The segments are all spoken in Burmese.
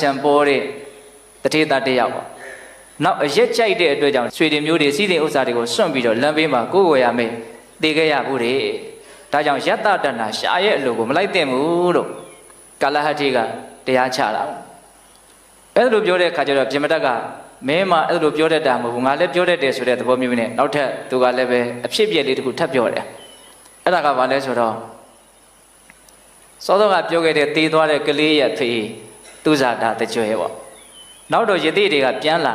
ချံပေါ်တဲ့တထေသားတစ်ယောက်ပေါ့နောက်အရက်ကြိုက်တဲ့အတွက်ကြောင့်ဆွေတွေမျိုးတွေစီးတဲ့ဥစ္စာတွေကိုစွန့်ပြီးတော့လမ်းဘေးမှာကိုယ်ကိုယ်ရမယ်တည်ခဲ့ရဘူးတဲ့ဒါကြောင့်ယတ္တတဏ္ဍရှာရဲ့အလိုကိုမလိုက်သင့်ဘူးလို့ကာလဟတ္ထိကတရားချတာအဲ့လိုပြောတဲ့အခါကျတော့ပြမတတ်ကမင်းမအဲ့လိုပြောတတ်တာမဟုတ်ဘူးငါလည်းပြောတတ်တယ်ဆိုတဲ့သဘောမျိုးနဲ့နောက်ထပ်သူကလည်းပဲအဖြစ်ပြက်လေးတစ်ခုထပ်ပြောတယ်အဲ့ဒါကဘာလဲဆိုတော့စောစောကပြောခဲ့တဲ့တေးသွားတဲ့ကလေးရဲ့ဖေးသူဇာတာတကြွယ်ပေါ့နောက်တော့ယတိတွေကပြန်လာ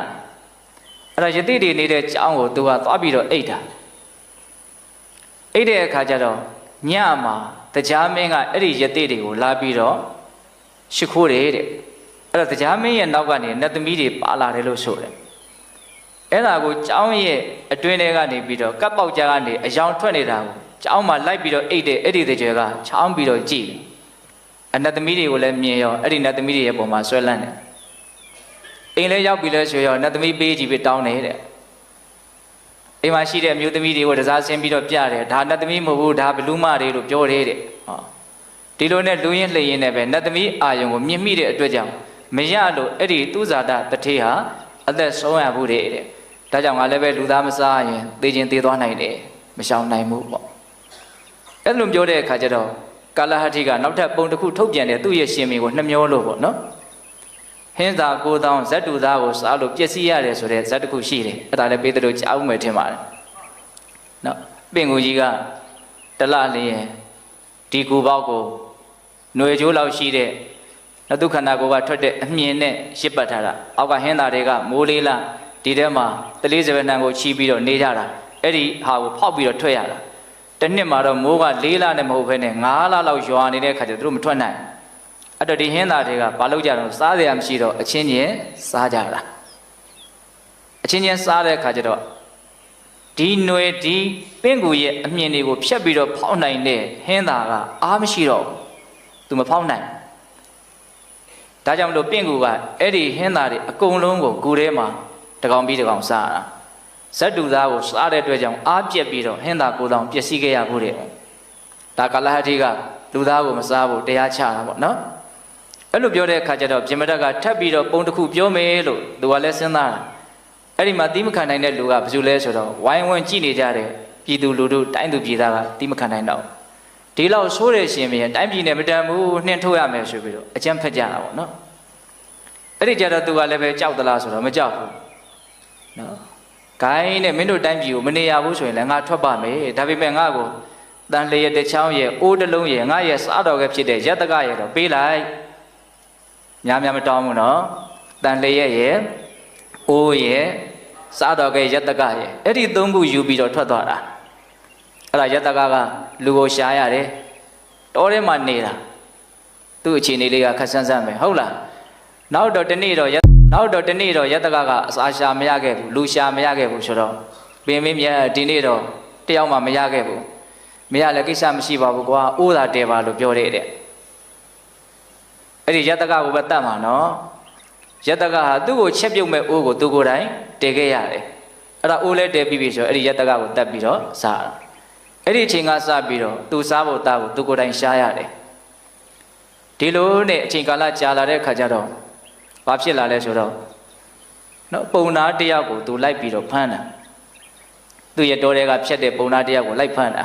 အဲ့တော့ယတိတွေနေတဲ့ကျောင်းကိုသူကသွားပြီးတော့အိတ်တာအိတ်တဲ့အခါကျတော့ညမှာတရားမင်းကအဲ့ဒီယတိတွေကိုလာပြီးတော့ရှိခိုးတယ်တဲ့အဲ့တော့တရားမင်းရဲ့နောက်ကနေနတ်သမီးတွေပါလာတယ်လို့ဆိုတယ်အဲ့ဒါကိုကျောင်းရဲ့အတွင်းထဲကနေပြီးတော့ကပ်ပေါက်ကြားကနေအယောင်ထွက်နေတာကိုကျောင်းမှာလိုက်ပြီးတော့အိတ်တဲ့အဲ့ဒီတကြွယ်ကချောင်းပြီးတော့ကြည့်တယ်အနတ်သမီးတွေကိုလည်းမြင်ရောအဲ့ဒီနတ်သမီးတွေရဲ့ပုံမှာဆွဲလန်းတယ်အိမ်လဲရောက်ပြီလဲဆိုရောနတ်သမီးပေးကြည့်ပြီးတောင်းတယ်တဲ့အိမ်မှာရှိတဲ့အမျိုးသမီးတွေကိုတစားဆင်းပြီးတော့ပြတယ်ဒါနတ်သမီးမဟုတ်ဘူးဒါဘလူးမတွေလို့ပြောတယ်တဲ့ဟောဒီလိုနဲ့လူရင်းလှည့်ရင်းနဲ့ပဲနတ်သမီးအာယုံကိုမြင်မိတဲ့အတွက်ကြောင့်မရလို့အဲ့ဒီသူဇာတတထေဟာအသက်ဆုံးရဘူးတဲ့ဒါကြောင့်ငါလည်းပဲလူသားမစားရင်သေခြင်းသေသွားနိုင်တယ်မရှောင်နိုင်ဘူးပေါ့အဲ့လိုပြောတဲ့အခါကျတော့ကာလဟတ္ထိကနောက်ထပ်ပုံတစ်ခုထုတ်ပြန်တယ်သူ့ရဲ့ရှင်မင်းကိုနှမျောလို့ပေါ့နော်ဟင်းသာကိုတောင်းဇတ်တူသားကိုစားလို့ပျက်စီးရတယ်ဆိုတဲ့ဇတ်တစ်ခုရှိတယ်အဲ့ဒါလည်းပေးတယ်လို့ကြားဦးမယ်ထင်ပါတယ်နော်ပင်ကိုကြီးကတလလျင်ဒီကူပေါက်ကိုຫນွေကျိုးလောက်ရှိတဲ့နတုခန္ဓာကိုယ်ကထွက်တဲ့အမြင်နဲ့ရှစ်ပတ်ထားတာအောက်ကဟင်းသာတွေကမိုးလေးလားဒီထဲမှာတလေးစပယ်နှံကိုချီးပြီးတော့နေကြတာအဲ့ဒီဟာကိုဖောက်ပြီးတော့ထွက်ရတာတစ်နှစ်မှာတော့မိုးက4လနဲ့မဟုတ်ဘဲနဲ့9လလောက်ရွာနေတဲ့ခါကျသူတို့မထွက်နိုင်အဲ့တော့ဒီဟင်းသားတွေကဘာလုပ်ကြတော့စားစရာမရှိတော့အချင်းချင်းစားကြတာအချင်းချင်းစားတဲ့ခါကျတော့ဒီຫນွေဒီပင့်ကူရဲ့အမြင်တွေကိုဖြတ်ပြီးတော့ဖောက်နိုင်တဲ့ဟင်းသားကအားမရှိတော့သူမဖောက်နိုင်ဒါကြောင့်မလို့ပင့်ကူကအဲ့ဒီဟင်းသားတွေအကုန်လုံးကိုကူထဲမှာတကောင်ပြီးတကောင်စားတာဇတ်တူသားကိုစားတဲ့အတွက်ကြောင့်အားပြက်ပြီးတော့ဟင်းသားကိုတောင်ပျက်စီးခဲ့ရဘူးတဲ့ဒါကာလဟတ္ထိကလူသားကိုမစားဘူးတရားချတာပေါ့နော်အဲ့လိုပြောတဲ့အခါကျတော့ပြမတတ်ကထပ်ပြီးတော့ပုံတစ်ခုပြောမယ်လို့သူကလည်းစဉ်းစားတာအဲ့ဒီမှာတီးမခံနိုင်တဲ့လူကဘယ်သူလဲဆိုတော့ဝိုင်းဝန်းကြည့်နေကြတဲ့ပြည်သူလူထုတိုင်းသူပြည်သားကတီးမခံနိုင်တော့ဒီလောက်ဆိုးတဲ့ရှင်မင်းတိုင်းပြည်နဲ့မတန်ဘူးနှင်ထုတ်ရမယ်ဆိုပြီးတော့အကြမ်းဖက်ကြတာပေါ့နော်အဲ့ဒီကြတော့သူကလည်းပဲကြောက်သလားဆိုတော့မကြောက်ဘူးနော်ဂိုင်းနဲ့မင်းတို့တိုင်းပြည်ကိုမနေရဘူးဆိုရင်လည်းငါထွက်ပါမယ်ဒါပေမဲ့ငါ့ကိုတန်လျက်တစ်ချောင်းရဲ့အိုးတစ်လုံးရဲ့ငါရဲ့စားတော်ကဖြစ်တဲ့ယတ္တကရဲ့တော့ပေးလိုက်များများမတောင်းဘူးနော်တန်လျက်ရဲ့အိုးရဲ့စားတော်ကယတ္တကရဲ့အဲ့ဒီသုံးခုယူပြီးတော့ထွက်သွားတာအဲ့ဒါယတ္တကလူကိုရှားရတယ်တောထဲမှာနေတာသူ့အခြေအနေလေးကခက်ဆန်းဆန်းပဲဟုတ်လားနောက်တော့တနေ့တော့ယတ္တကကအစာရှာမရခဲ့ဘူးလူရှာမရခဲ့ဘူးဆိုတော့ပင်မင်းမြတ်ဒီနေ့တော့တယောက်မှမရခဲ့ဘူးမရလည်းကိစ္စမရှိပါဘူးကွာအိုးသာတဲပါလို့ပြောတဲ့အဲ့ဒီယတ္တကကိုပဲတတ်မှာနော်ယတ္တကဟာသူ့ကိုချက်ပြုတ်မဲ့အိုးကိုသူကိုယ်တိုင်တဲခဲ့ရတယ်အဲ့ဒါအိုးလဲတဲပြီးပြီဆိုအဲ့ဒီယတ္တကကိုတတ်ပြီးတော့စားတာအဲ့ဒီအချိန်ကစပြီးတော့သူစားဖို့သားကိုသူကိုယ်တိုင်ရှားရတယ်ဒီလိုနဲ့အချိန်ကာလကြာလာတဲ့ခါကျတော့ဘာဖြစ်လာလဲဆိုတော့နော်ပုံနာတယောက်ကိုသူလိုက်ပြီးတော့ဖမ်းတာသူရဲ့တောထဲကဖြတ်တဲ့ပုံနာတယောက်ကိုလိုက်ဖမ်းတာ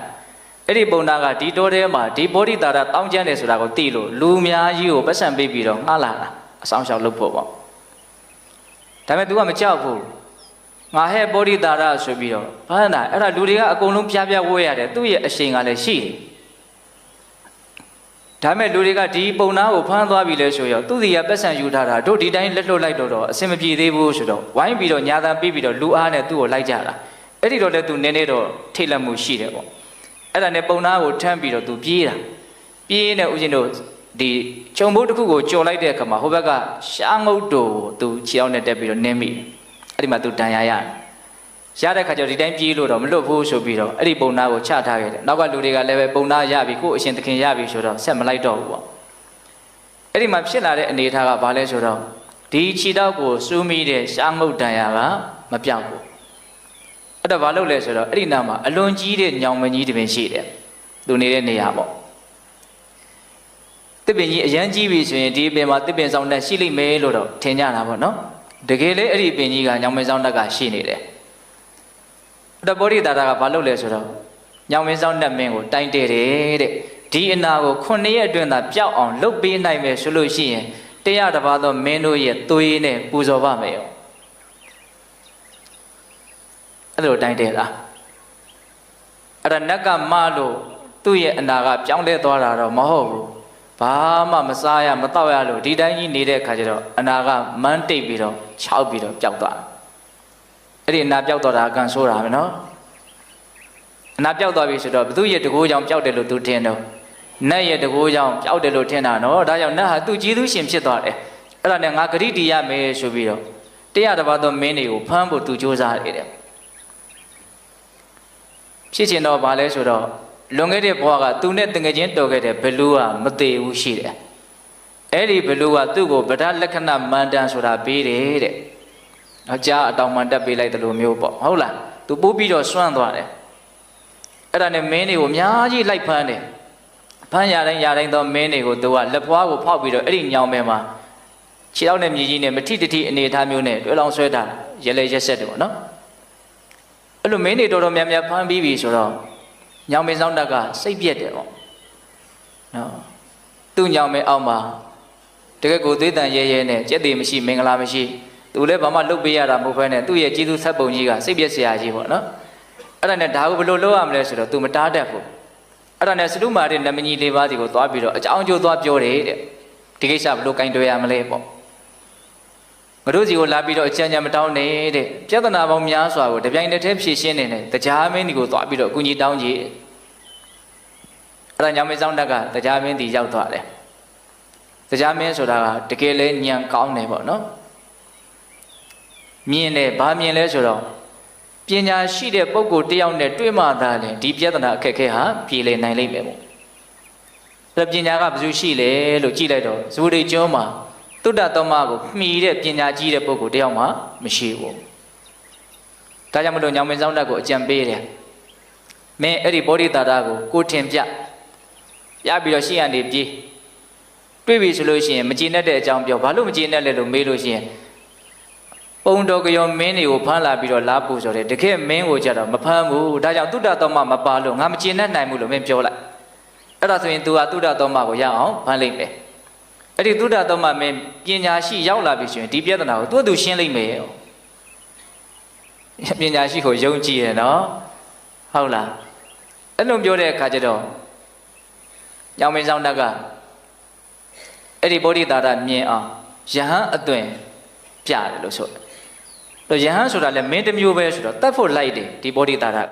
အဲ့ဒီပုံနာကဒီတောထဲမှာဒီဘောဓိတာရတောင်းကျမ်းတယ်ဆိုတာကိုသိလို့လူအများကြီးကိုပတ်စံပေးပြီးတော့ငှားလာတာအဆောင်ရှောက်လုပ်ဖို့ပေါ့ဒါပေမဲ့ तू ကမကြောက်ဘူးငါဟဲ့ဘောဓိတာရဆိုပြီးတော့ဖမ်းတာအဲ့ဒါလူတွေကအကုန်လုံးပြားပြားဝဲရတယ်သူ့ရဲ့အရှိန်ကလည်းရှိတယ်ဒါမဲ့လူတွေကဒီပုံနာကိုဖမ်းသွားပြီလဲဆိုရောသူ့စီကပတ်စံယူထားတာတို့ဒီတိုင်းလက်လွတ်လိုက်တော့အဆင်မပြေသေးဘူးဆိုတော့ဝိုင်းပြီးတော့ညာတန်းပြီးပြီးတော့လူအားနဲ့သူ့ကိုလိုက်ကြတာအဲ့ဒီတော့လဲသူနည်းနည်းတော့ထိတ်လန့်မှုရှိတယ်ပေါ့အဲ့ဒါနဲ့ပုံနာကိုထမ်းပြီးတော့သူပြေးတာပြေးနေဦးဇင်းတို့ဒီခြုံဘုတ်တစ်ခုကိုကြော်လိုက်တဲ့အခါမှာဟိုဘက်ကရှားငုတ်တို့ကိုသူခြေအောင်နဲ့တက်ပြီးတော့နင်းမိအဲ့ဒီမှာသူတန်ရရတယ်ရတဲ့ခါကျတော့ဒီတိုင်းပြေးလို့တော့မလွတ်ဘူးဆိုပြီးတော့အဲ့ဒီပုံနာကိုချထားခဲ့တယ်နောက်ကလူတွေကလည်းပဲပုံနာရပြီကို့အရှင်သခင်ရပြီဆိုတော့ဆက်မလိုက်တော့ဘူးပေါ့အဲ့ဒီမှာဖြစ်လာတဲ့အနေအထားကဘာလဲဆိုတော့ဒီခြေထောက်ကိုစူးမိတဲ့ရှားငုတ်တန်ရကမပြောက်ဘူးအဲ့တော့ဘာလုပ်လဲဆိုတော့အဲ့ဒီနားမှာအလွန်ကြီးတဲ့ညောင်မကြီးတစ်ပင်ရှိတယ်သူနေတဲ့နေရာပေါ့ တစ်ပင်ကြီးအရန်ကြီးပြီဆိုရင်ဒီပင်မှာတစ်ပင်ဆောင်တက်ရှိလိမ့်မယ်လို့တော့ထင်ကြတာပေါ့နော်တကယ်လေအဲ့ဒီပင်ကြီးကညောင်မင်းဆောင်တက်ကရှိနေတယ်အဲ့တော့ဗောဓိတာရကဘာလုပ်လဲဆိုတော့ညောင်မင်းဆောင်တက်မင်းကိုတိုင်တယ်တဲ့ဒီအနာကို9ရက်အတွင်းသာပျောက်အောင်လုပ်ပေးနိုင်မယ်ဆိုလို့ရှိရင်တရားတစ်ပါးသောမင်းတို့ရဲ့သွေးနဲ့ပူဇော်ပါမယ်ရောအဲ့လိုတိုင်တယ်လားအဲ့ဒါနတ်ကမလို့သူ့ရဲ့အနာကပြောင်းလဲသွားတာတော့မဟုတ်ဘူးဘာမှမစားရမတော့ရလို့ဒီတိုင်းကြီးနေတဲ့အခါကျတော့အနာကမန်းတိတ်ပြီးတော့ခြောက်ပြီးတော့ပျောက်သွားအဲ့ဒီအနာပျောက်သွားတာကံဆိုးတာပဲနော်အနာပျောက်သွားပြီဆိုတော့ဘသူရဲ့တကိုးကြောင့်ပျောက်တယ်လို့သူထင်တော့နတ်ရဲ့တကိုးကြောင့်ပျောက်တယ်လို့ထင်တာနော်ဒါကြောင့်နတ်ဟာသူ့ကျေးဇူးရှင်ဖြစ်သွားတယ်အဲ့ဒါနဲ့ငါဂရိတီရမယ်ဆိုပြီးတော့တရားတစ်ပါးသောမင်းတွေကိုဖမ်းဖို့သူကြိုးစားနေတယ်ဖြစ်ချင်တော့ဗာလဲဆိုတော့လွန်ခဲ့တဲ့ဘဝကသူနဲ့တငယ်ချင်းတော်ခဲ့တဲ့ဘလူးကမသေးဘူးရှိတယ်အဲ့ဒီဘလူးကသူ့ကိုဗဒလက္ခဏမန္တန်ဆိုတာပေးတယ်တဲ့အကြားအတောင်မှန်တက်ပေးလိုက်တယ်လို့မျိုးပေါ့ဟုတ်လားသူပို့ပြီးတော့စွန့်သွားတယ်အဲ့ဒါနဲ့မင်းတွေကိုအများကြီးလိုက်ဖမ်းတယ်ဖမ်းရတိုင်းသောမင်းတွေကိုသူကလက်ဖွားကိုဖောက်ပြီးတော့အဲ့ဒီညောင်မဲမှာခြေထောက်နဲ့မြေကြီးနဲ့မထိတတိအနေထားမျိုးနဲ့တွဲလောင်းဆွဲတာရဲလဲရက်ဆက်တယ်ပေါ့နော်အဲ့လိုမင်းတွေတော်တော်များများဖမ်းပြီးပြီဆိုတော့ညောင်မင်းဆောင်တက်ကစိတ်ပြက်တယ်ပေါ့နော်သူ့ညောင်မင်းအောက်မှာတကယ်ကိုသွေးတန်ရဲရဲနဲ့ကြက်သေးမရှိမင်္ဂလာမရှိသူလည်းဘာမှလုပ်ပေးရတာမဟုတ်ဘဲနဲ့သူ့ရဲ့ကျေးဇူးဆက်ပုံကြီးကစိတ်ပြက်စရာကြီးပေါ့နော်အဲ့ဒါနဲ့ဒါကိုဘယ်လိုလုပ်ရမလဲဆိုတော့ तू မတားတတ်ဘူးအဲ့ဒါနဲ့စတုမာတဲ့နမကြီး၄ပါးစီကိုသွားပြီးတော့အကြောင်းကျိုးသွားပြောတယ်တဲ့ဒီကိစ္စဘယ်လိုကင်တွယ်ရမလဲပေါ့ငါတို့စီကိုလာပြီးတော့အကြံဉာဏ်မတောင်းနဲ့တဲ့ပြဿနာပေါင်းများစွာကိုတပြိုင်တည်းဖြေရှင်းနေတယ်တရားမင်းဒီကိုသွားပြီးတော့အကူကြီးတောင်းကြည့်အဲ့ဒါညောင်မင်းဆောင်တက်ကတရားမင်းဒီရောက်သွားတယ်တရားမင်းဆိုတာကတကယ်လဲညံကောင်းတယ်ပေါ့နော်မြင်တယ်ဘာမြင်လဲဆိုတော့ပညာရှိတဲ့ပုဂ္ဂိုလ်တယောက်နဲ့တွေ့မှသာလေဒီပြဿနာအခက်ခဲဟာပြေလည်နိုင်လိမ့်မယ်ပေါ့အဲ့ပညာကဘယ်သူရှိလဲလို့ကြည့်လိုက်တော့ဇူရိကျွန်းမှာတုဒ္ဒသမကိုမှီတဲ့ပညာကြီးတဲ့ပုဂ္ဂိုလ်တယောက်မှမရှိဘူးဒါကြောင့်မလို့ညောင်မင်းဆောင်တက်ကိုအကြံပေးတယ်မင်းအဲ့ဒီဗောဓိတာရကိုထင်ပြပြီးတော့ရှေ့ကနေပြေးတွေ့ပြီဆိုလို့ရှိရင်မကျေနပ်တဲ့အကြောင်းပြောဘာလို့မကျေနပ်လဲလို့မေးလို့ရှိရင်ပုံတော်ကရောမင်းတွေကိုဖမ်းလာပြီးတော့လာပူဆိုတယ်တကယ်မင်းကိုကြတော့မဖမ်းဘူးဒါကြောင့်တုဒ္ဒသမမပါလို့ငါမကျေနပ်နိုင်ဘူးလို့မင်းပြောလိုက်အဲ့ဒါဆိုရင် तू ဟာတုဒ္ဒသမကိုရအောင်ဖမ်းလိုက်မယ်အဲ့ဒီတုဒ္ဒသမမင်းပညာရှိရောက်လာပြီဆိုရင်ဒီပြဿနာကိုသူရှင်းလိုက်မယ်ပညာရှိကိုယုံကြည်ရနော်ဟုတ်လားအဲ့လိုပြောတဲ့အခါကျတော့ညောင်မင်းဆောင်တက်ကအဲ့ဒီဗောဓိတာရမြင်အောင်ယဟန်အသွင်ပြတယ်လို့ဆိုတယ်တော့ယဟန်ဆိုတာလည်းမင်းတစ်မျိုးပဲဆိုတော့တတ်ဖို့လိုက်တယ်ဒီဗောဓိတာရ